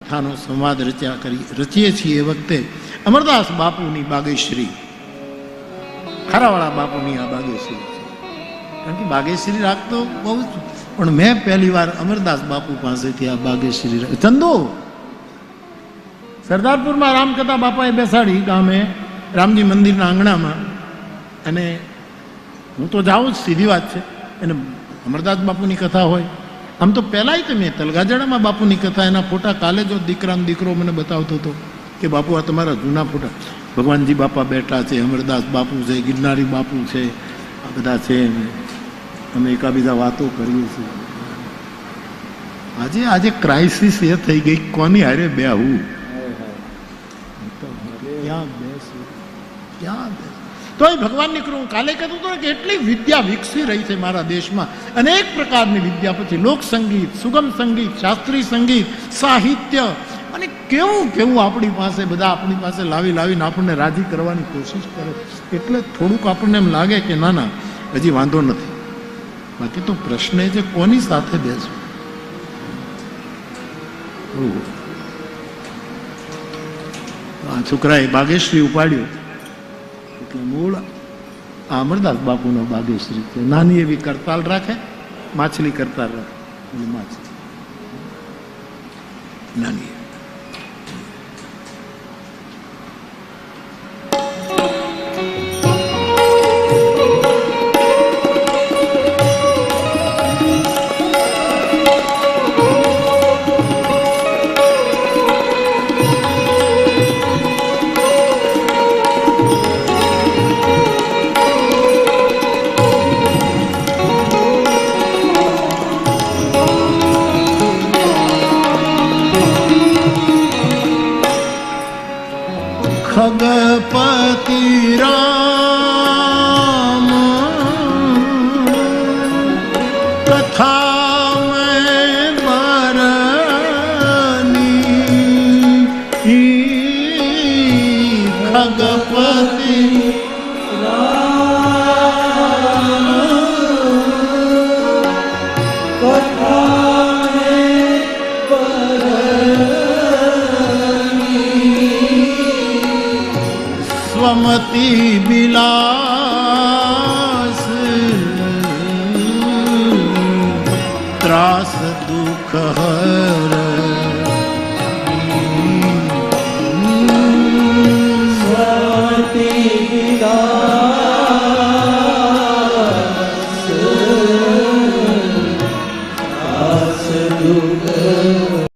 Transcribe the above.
કથાનો સંવાદ રચીએ છીએ એ વખતે અમરદાસ બાપુની બાગેશ્રી, ખારાવાળા બાપુની આ બાગેશ્રી છે. કારણ કે બાગેશ્રી રાગ તો બહુ જ, પણ મેં પહેલી વાર અમરદાસ બાપુ પાસેથી આ બાગેશ્રી ચંદુ સરદારપુરમાં રામકથા બાપાએ બેસાડી ગામે રામજી મંદિરના આંગણામાં. અને હું તો જાઉં જ, સીધી વાત છે. અને અમરદાસ બાપુની કથા હોય. આમ તો પહેલાંય તો મેં તલગાજડામાં બાપુની કથા, એના ફોટા કાલે જો દીકરાનો દીકરો મને બતાવતો હતો કે બાપુ આ તમારા જૂના ફોટા, ભગવાનજી બાપા બેઠા છે, અમરદાસ બાપુ છે, ગિરનારી બાપુ છે, આ બધા છે. અમે એકાબીજા વાતો કરીએ છીએ. આજે ક્રાઇસિસ એ થઈ ગઈ, કોની હારે બેહવું, ક્યાં બેસવું, ક્યાં બેસવું. તો એ ભગવાનની કૃપા. કાલે કહેતો હતો કે એટલી વિદ્યા વિકસી રહી છે મારા દેશમાં, અનેક પ્રકારની વિદ્યા, પછી લોક સંગીત, સુગમ સંગીત, શાસ્ત્રીય સંગીત, સાહિત્ય, અને કેવું કેવું આપણી પાસે બધા આપણી પાસે લાવીને આપણને રાજી કરવાની કોશિશ કરે. એટલે થોડુંક આપણને એમ લાગે કે ના ના હજી વાંધો નથી. બાકી તો પ્રશ્ન એ છે કોની સાથે બેસવું. આ છોકરાએ બાગેશ્રી ઉપાડ્યો એટલે મૂળ આ અમરદાસ બાપુનો બાગેશ્રી છે. નાની એવી કરતાલ રાખે, માછલી કરતાલ રાખે, અને માછલી નાની. ખગપતિ રામ કથા મેં બરની, ખગપતિ સ્વમતિ બિલા